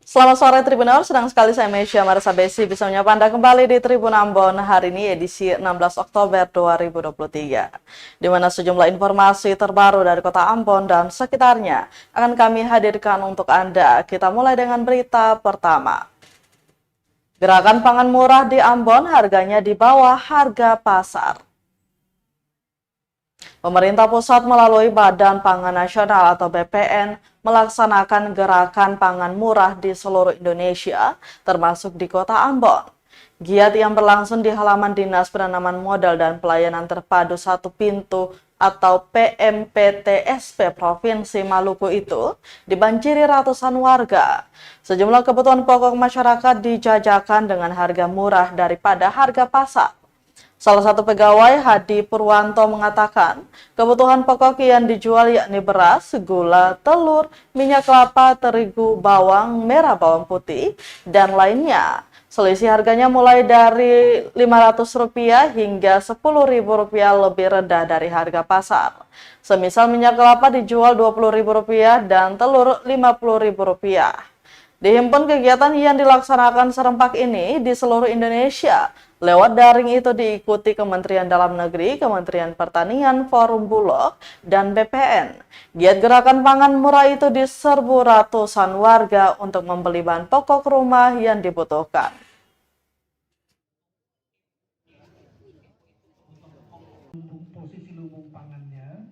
Selamat sore Tribuners, senang sekali saya Mesya Marisa Besi bisa menyapa Anda kembali di Tribun Ambon hari ini edisi 16 Oktober 2023. Di mana sejumlah informasi terbaru dari kota Ambon dan sekitarnya akan kami hadirkan untuk Anda. Kita mulai dengan berita pertama. Gerakan pangan murah di Ambon harganya di bawah harga pasar. Pemerintah pusat melalui Badan Pangan Nasional atau BPN melaksanakan gerakan pangan murah di seluruh Indonesia, termasuk di kota Ambon. Giat yang berlangsung di halaman Dinas Penanaman Modal dan Pelayanan Terpadu Satu Pintu atau PMPTSP Provinsi Maluku itu dibanjiri ratusan warga. Sejumlah kebutuhan pokok masyarakat dijajakan dengan harga murah daripada harga pasar. Salah satu pegawai, Hadi Purwanto, mengatakan kebutuhan pokok yang dijual yakni beras, gula, telur, minyak kelapa, terigu, bawang merah, bawang putih, dan lainnya. Selisih harganya mulai dari Rp500 hingga Rp10.000 lebih rendah dari harga pasar. Semisal minyak kelapa dijual Rp20.000 dan telur Rp50.000. Dihimpun kegiatan yang dilaksanakan serempak ini di seluruh Indonesia. Lewat daring itu diikuti Kementerian Dalam Negeri, Kementerian Pertanian, Forum Bulog, dan BPN. Giat gerakan pangan murah itu diserbu ratusan warga untuk membeli bahan pokok rumah yang dibutuhkan. Posisi lumbung pangannya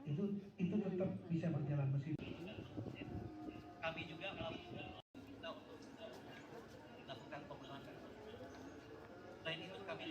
itu tetap bisa berjalan meskipun kami juga melakukan pembenahan. Selain itu kami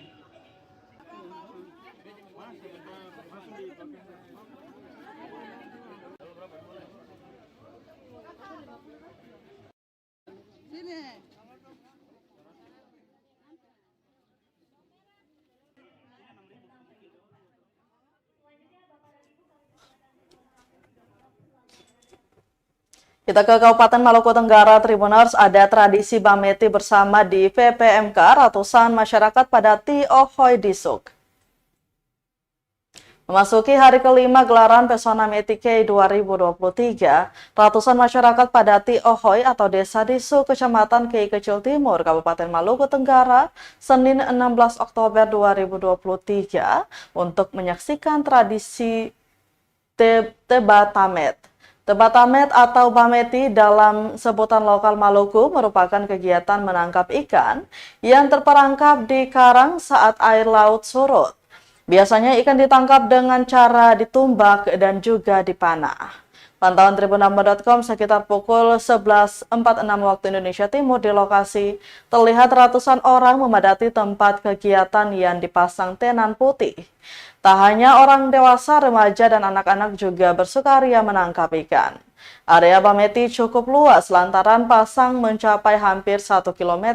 Kita ke Kabupaten Maluku Tenggara, Tribuners, ada tradisi Bameti bersama di VPMK, ratusan masyarakat pada Tiohoy Disuk. Memasuki hari kelima gelaran Pesona Metike 2023, ratusan masyarakat pada Tiohoy atau Desa Disuk, Kecamatan Kei Kecil Timur, Kabupaten Maluku Tenggara, Senin 16 Oktober 2023 untuk menyaksikan tradisi Tebatamet. Tebatamet atau Bameti dalam sebutan lokal Maluku merupakan kegiatan menangkap ikan yang terperangkap di karang saat air laut surut. Biasanya ikan ditangkap dengan cara ditumbak dan juga dipanah. Pantauan tribunambon.com sekitar pukul 11.46 waktu Indonesia Timur di lokasi, terlihat ratusan orang memadati tempat kegiatan yang dipasang tenan putih. Tak hanya orang dewasa, remaja, dan anak-anak juga bersukaria menangkap ikan. Area Bameti cukup luas lantaran pasang mencapai hampir 1 km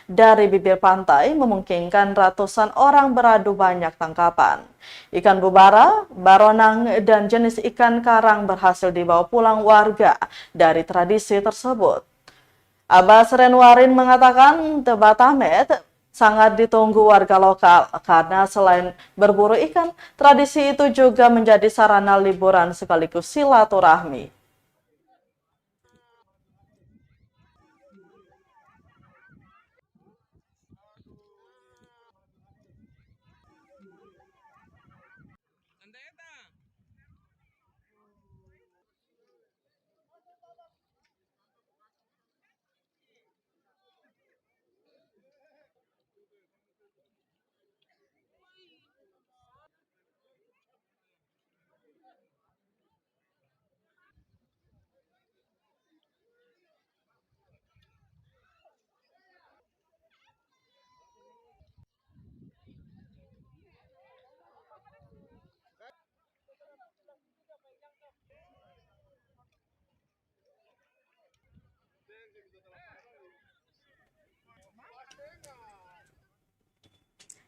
dari bibir pantai, memungkinkan ratusan orang beradu banyak tangkapan. Ikan bubara, baronang, dan jenis ikan karang berhasil dibawa pulang warga dari tradisi tersebut. Abbas Renwarin mengatakan Tebatamet sangat ditunggu warga lokal karena selain berburu ikan, tradisi itu juga menjadi sarana liburan sekaligus silaturahmi.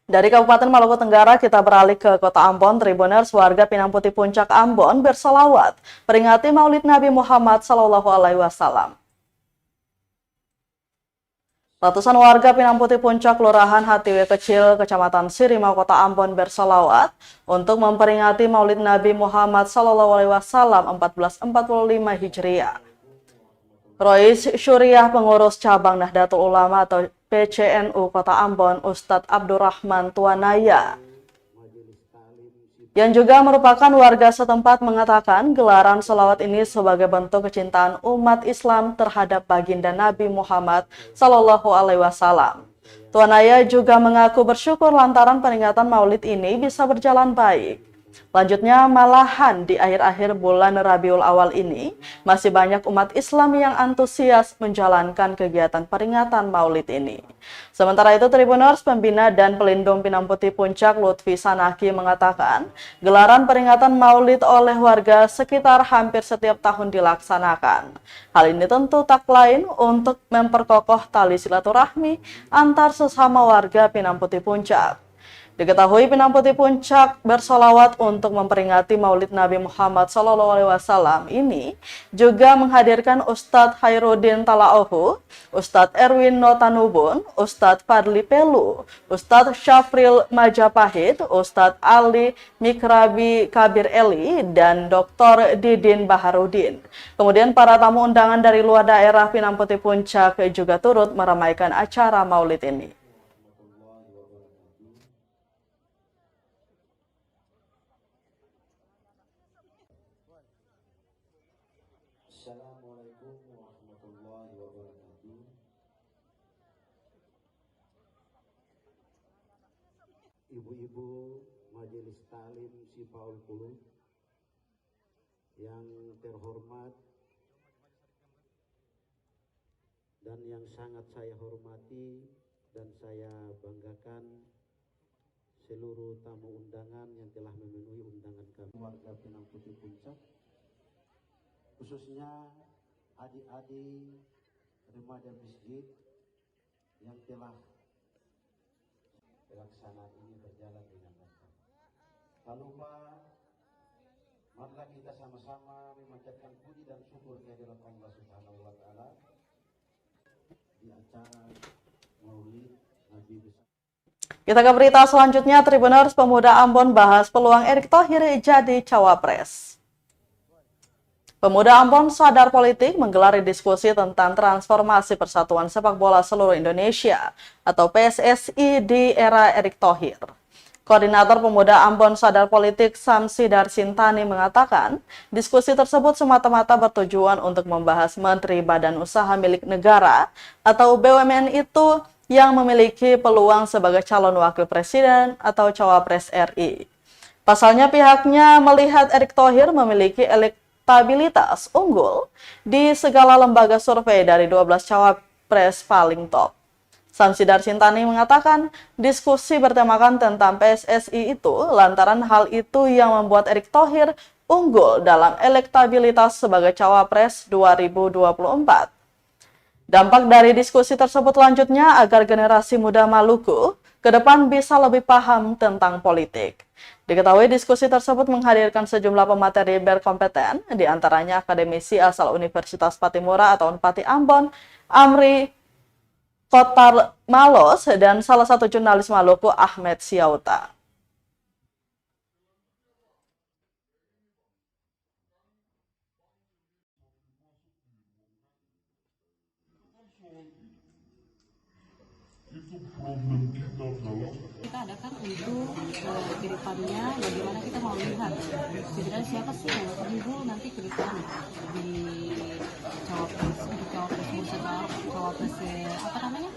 Dari Kabupaten Maluku Tenggara, kita beralih ke Kota Ambon. Tribuners, warga Pinang Putih Puncak Ambon berselawat peringati Maulid Nabi Muhammad SAW. Ratusan warga Pinang Putih Puncak, Kelurahan Hatiwe Kecil, Kecamatan Sirimau, Kota Ambon berselawat untuk memperingati Maulid Nabi Muhammad SAW 1445 Hijriah. Rois Syuriah, pengurus cabang Nahdlatul Ulama atau PCNU Kota Ambon, Ustadz Abdurrahman Tuanaya, yang juga merupakan warga setempat, mengatakan gelaran sholawat ini sebagai bentuk kecintaan umat Islam terhadap baginda Nabi Muhammad SAW. Tuanaya juga mengaku bersyukur lantaran peringatan Maulid ini bisa berjalan baik. Lanjutnya, malahan di akhir-akhir bulan Rabiul Awal ini, masih banyak umat Islam yang antusias menjalankan kegiatan peringatan Maulid ini. Sementara itu, Tribuners, pembina dan pelindung Pinang Putih Puncak Lutfi Sanaki mengatakan, gelaran peringatan Maulid oleh warga sekitar hampir setiap tahun dilaksanakan. Hal ini tentu tak lain untuk memperkokoh tali silaturahmi antar sesama warga Pinang Putih Puncak. Diketahui Pinang Putih Puncak bersolawat untuk memperingati Maulid Nabi Muhammad SAW ini juga menghadirkan Ustadz Khairuddin Talaohu, Ustadz Erwin Notanubun, Ustadz Fadli Pelu, Ustadz Syafril Majapahit, Ustadz Ali Mikrabi Kabir Eli, dan Dr. Didin Baharudin. Kemudian para tamu undangan dari luar daerah Pinang Putih Puncak juga turut meramaikan acara Maulid ini. Assalamualaikum warahmatullahi wabarakatuh. Ibu-ibu Majelis Talim Sipaul Qulub yang terhormat dan yang sangat saya hormati dan saya banggakan, seluruh tamu undangan yang telah memenuhi undangan kami, warga Pinang Putih Puncak, khususnya adik-adik remaja masjid yang telah pelaksanaan ini berjalan dengan lancar. Tak lupa, marilah kita sama-sama memanjatkan puji dan syukur kehadirat Allah Subhanahu wa Ta'ala di acara Maulid Nabi besar. Kita ke berita selanjutnya. Tribuners, pemuda Ambon bahas peluang Erick Thohir jadi cawapres. Pemuda Ambon Sadar Politik menggelar diskusi tentang transformasi persatuan sepak bola seluruh Indonesia atau PSSI di era Erick Thohir. Koordinator Pemuda Ambon Sadar Politik Samsi Darsintani mengatakan, diskusi tersebut semata-mata bertujuan untuk membahas Menteri Badan Usaha Milik Negara atau BUMN itu yang memiliki peluang sebagai calon wakil presiden atau cawapres RI. Pasalnya pihaknya melihat Erick Thohir memiliki elektabilitas unggul di segala lembaga survei dari 12 cawapres paling top. Samsi Darsintani mengatakan diskusi bertemakan tentang PSSI itu lantaran hal itu yang membuat Erick Thohir unggul dalam elektabilitas sebagai cawapres 2024. Dampak dari diskusi tersebut lanjutnya agar generasi muda Maluku ke depan bisa lebih paham tentang politik. Diketahui diskusi tersebut menghadirkan sejumlah pemateri berkompeten, diantaranya akademisi asal Universitas Patimura atau Unpati Ambon, Amri Kotar Malos, dan salah satu jurnalis Maluku, Ahmed Siauta. Kita adakan untuk ke depannya bagaimana kita mau lihat sebenarnya siapa sih yang unggul nanti ke depan di cawapres apa namanya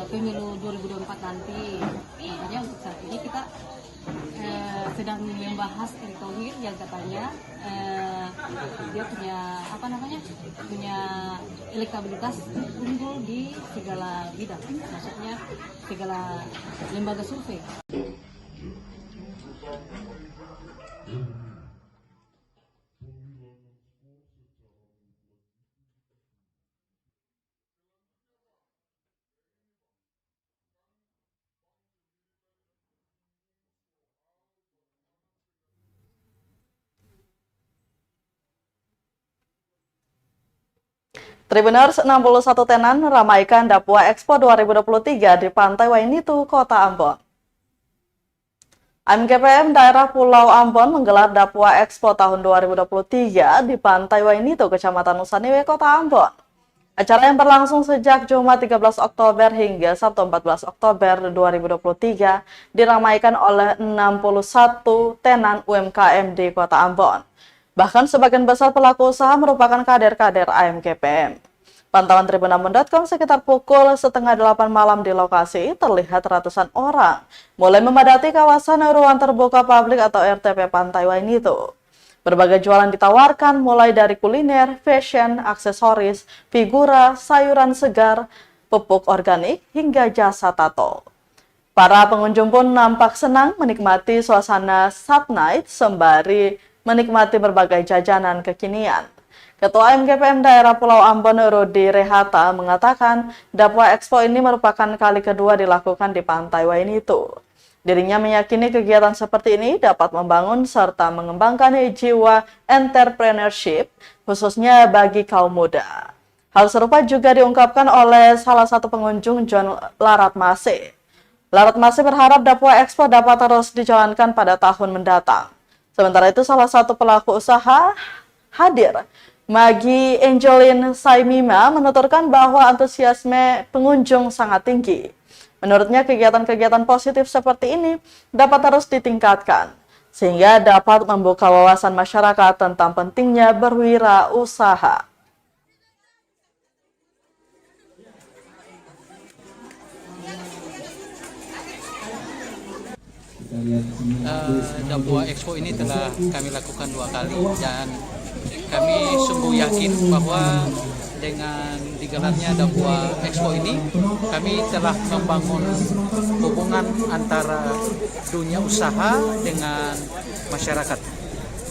pemilu 2024 nanti. Makanya untuk saat ini kita sedang membahas Erick Thohir yang katanya dia punya apa namanya punya elektabilitas unggul di segala bidang, maksudnya segala lembaga survei. Tribuners, 61 tenan ramaikan Dapua Expo 2023 di Pantai Wainitu, Kota Ambon. AMKPM daerah Pulau Ambon menggelar Dapwa Expo tahun 2023 di Pantai Wainito, Kecamatan Nusaniwe, Kota Ambon. Acara yang berlangsung sejak Jumat 13 Oktober hingga Sabtu 14 Oktober 2023 diramaikan oleh 61 tenan UMKM di Kota Ambon. Bahkan sebagian besar pelaku usaha merupakan kader-kader AMKPM. Pantauan Tribunambon.com sekitar pukul 7:30 malam di lokasi terlihat ratusan orang mulai memadati kawasan ruang terbuka publik atau RTP Pantai Wainito. Berbagai jualan ditawarkan mulai dari kuliner, fashion, aksesoris, figura, sayuran segar, pupuk organik, hingga jasa tato. Para pengunjung pun nampak senang menikmati suasana Sat Night sembari menikmati berbagai jajanan kekinian. Ketua AMKPM daerah Pulau Ambon, Rudi Rehata, mengatakan Dapwa Expo ini merupakan kali kedua dilakukan di Pantai Wainito. Dirinya meyakini kegiatan seperti ini dapat membangun serta mengembangkan jiwa entrepreneurship, khususnya bagi kaum muda. Hal serupa juga diungkapkan oleh salah satu pengunjung, John Laratmase. Laratmase berharap Dapwa Expo dapat terus dijalankan pada tahun mendatang. Sementara itu, salah satu pelaku usaha hadir, Magi Angelin Saimima, menuturkan bahwa antusiasme pengunjung sangat tinggi. Menurutnya, kegiatan-kegiatan positif seperti ini dapat terus ditingkatkan, sehingga dapat membuka wawasan masyarakat tentang pentingnya berwirausaha. Dapwa Expo ini telah kami lakukan 2 kali dan kami sungguh yakin bahwa dengan digelarnya Dapwa Expo ini kami telah membangun hubungan antara dunia usaha dengan masyarakat.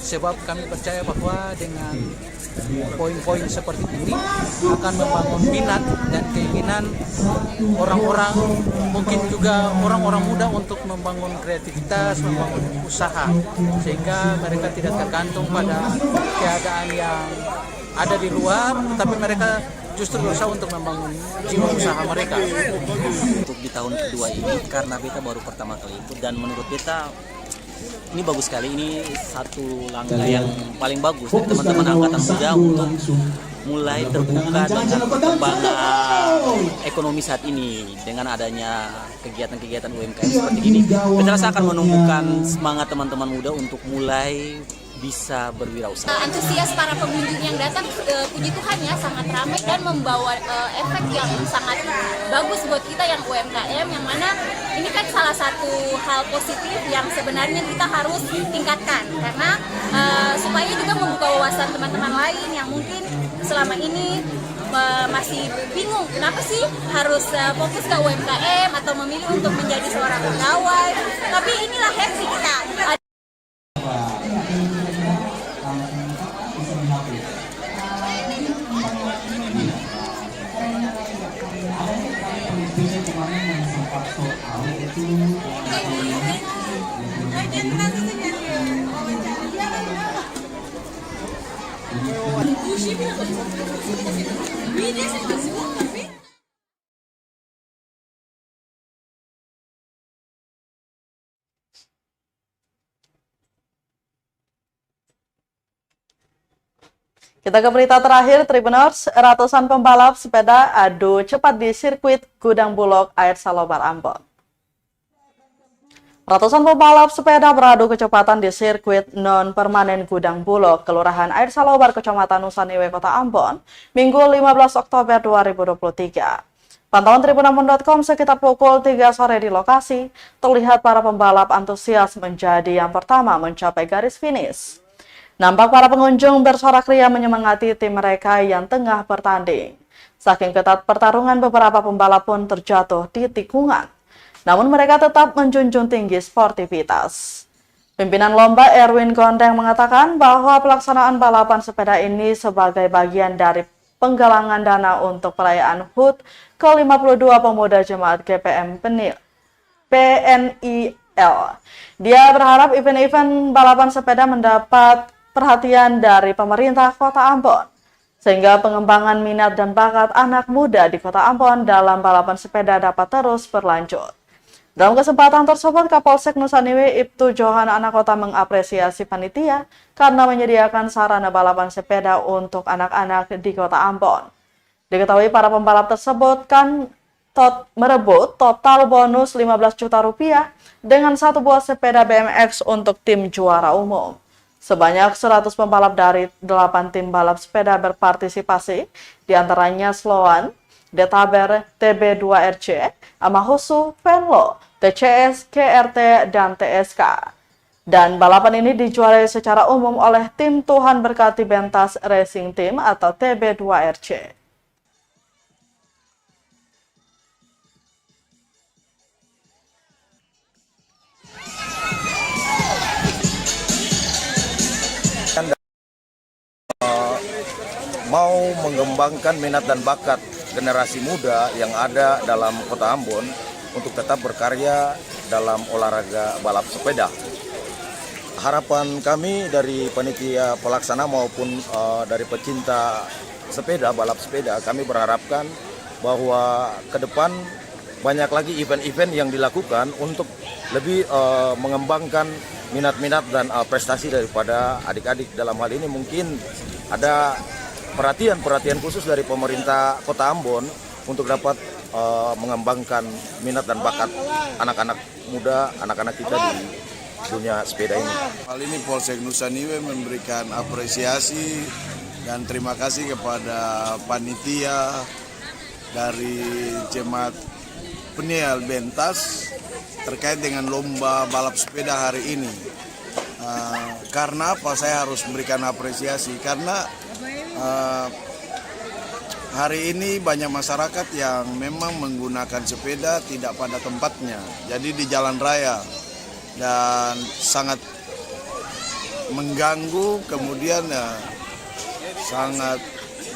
Sebab kami percaya bahwa dengan poin-poin seperti ini akan membangun minat dan keinginan orang-orang, mungkin juga orang-orang muda untuk membangun kreativitas, membangun usaha, sehingga mereka tidak tergantung pada keadaan yang ada di luar, tetapi mereka justru berusaha untuk membangun jiwa usaha mereka. Untuk di tahun kedua ini, karena beta baru pertama kali ikut, dan menurut beta ini bagus sekali. Ini satu langkah yang paling bagus dari teman-teman angkatan muda untuk mulai terbuka dengan perkembangan ekonomi saat ini. Dengan adanya kegiatan-kegiatan UMKM seperti ini, beta rasa akan menumbuhkan semangat teman-teman muda untuk mulai bisa berwirausaha. Antusias para pengunjung yang datang, puji Tuhan ya, sangat ramai dan membawa efek yang sangat bagus buat kita yang UMKM, yang mana ini kan salah satu hal positif yang sebenarnya kita harus tingkatkan, karena supaya juga membuka wawasan teman-teman lain yang mungkin selama ini masih bingung kenapa sih harus fokus ke UMKM atau memilih untuk menjadi seorang pegawai, tapi inilah happy kita. Kita ke berita terakhir, Tribuners. Ratusan pembalap sepeda adu cepat di sirkuit Gudang Bulog, Air Salobar, Ambon. Ratusan pembalap sepeda beradu kecepatan di sirkuit non-permanen Gudang Bulog, Kelurahan Air Salobar, Kecamatan Nusaniwe, Kota Ambon, Minggu 15 Oktober 2023. Pantauan Tribunambon.com sekitar pukul 3 sore di lokasi, terlihat para pembalap antusias menjadi yang pertama mencapai garis finish. Nampak para pengunjung bersorak ria menyemangati tim mereka yang tengah bertanding. Saking ketat pertarungan, beberapa pembalap pun terjatuh di tikungan. Namun mereka tetap menjunjung tinggi sportivitas. Pimpinan lomba Erwin Gondeng mengatakan bahwa pelaksanaan balapan sepeda ini sebagai bagian dari penggalangan dana untuk perayaan HUT ke-52 Pemuda Jemaat GPM PNIL. Dia berharap event-event balapan sepeda mendapat perhatian dari pemerintah Kota Ambon, sehingga pengembangan minat dan bakat anak muda di Kota Ambon dalam balapan sepeda dapat terus berlanjut. Dalam kesempatan tersebut, Kapolsek Nusa Indah Ibtu Johan Anak Kota mengapresiasi panitia karena menyediakan sarana balapan sepeda untuk anak-anak di Kota Ambon. Diketahui para pembalap tersebut kan merebut total bonus 15 juta rupiah dengan satu buah sepeda BMX untuk tim juara umum. Sebanyak 100 pembalap dari 8 tim balap sepeda berpartisipasi, diantaranya Sloan, Detaber, TB2RC, Amahusu, Venlo, TCS, KRT, dan TSK. Dan balapan ini dijuarai secara umum oleh tim Tuhan Berkati Bentas Racing Team atau TB2RC. Mau mengembangkan minat dan bakat generasi muda yang ada dalam Kota Ambon untuk tetap berkarya dalam olahraga balap sepeda. Harapan kami dari panitia pelaksana maupun dari pecinta sepeda, balap sepeda, kami berharapkan bahwa ke depan banyak lagi event-event yang dilakukan untuk lebih mengembangkan minat-minat dan prestasi daripada adik-adik. Dalam hal ini mungkin ada perhatian khusus dari pemerintah Kota Ambon untuk dapat mengembangkan minat dan bakat anak-anak muda, anak-anak kita di dunia sepeda ini. Hal ini Polsek Nusa Indah memberikan apresiasi dan terima kasih kepada panitia dari Jemaat Peniel Bentas terkait dengan lomba balap sepeda hari ini. Karena apa saya harus memberikan apresiasi? Karena hari ini banyak masyarakat yang memang menggunakan sepeda tidak pada tempatnya, jadi di jalan raya, dan sangat mengganggu, kemudian sangat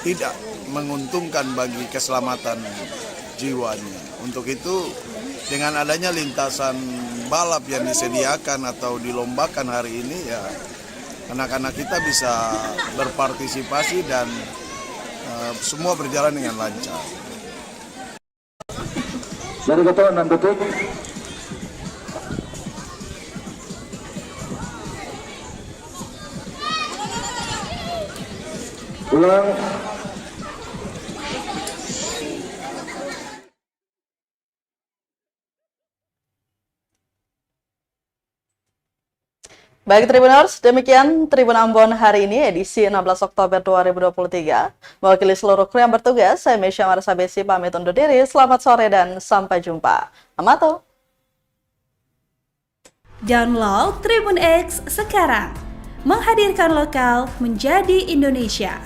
tidak menguntungkan bagi keselamatan jiwanya. Untuk itu, dengan adanya lintasan balap yang disediakan atau dilombakan hari ini, ya anak-anak kita bisa berpartisipasi dan semua berjalan dengan lancar. Dari ketua 6 detik. Ulang. Baik Tribuners, demikian Tribun Ambon hari ini edisi 16 Oktober 2023. Mewakili seluruh kru yang bertugas, saya Mesya Marsabesi pamit undur diri. Selamat sore dan sampai jumpa. Amato. Download Tribun X sekarang. Menghadirkan lokal menjadi Indonesia.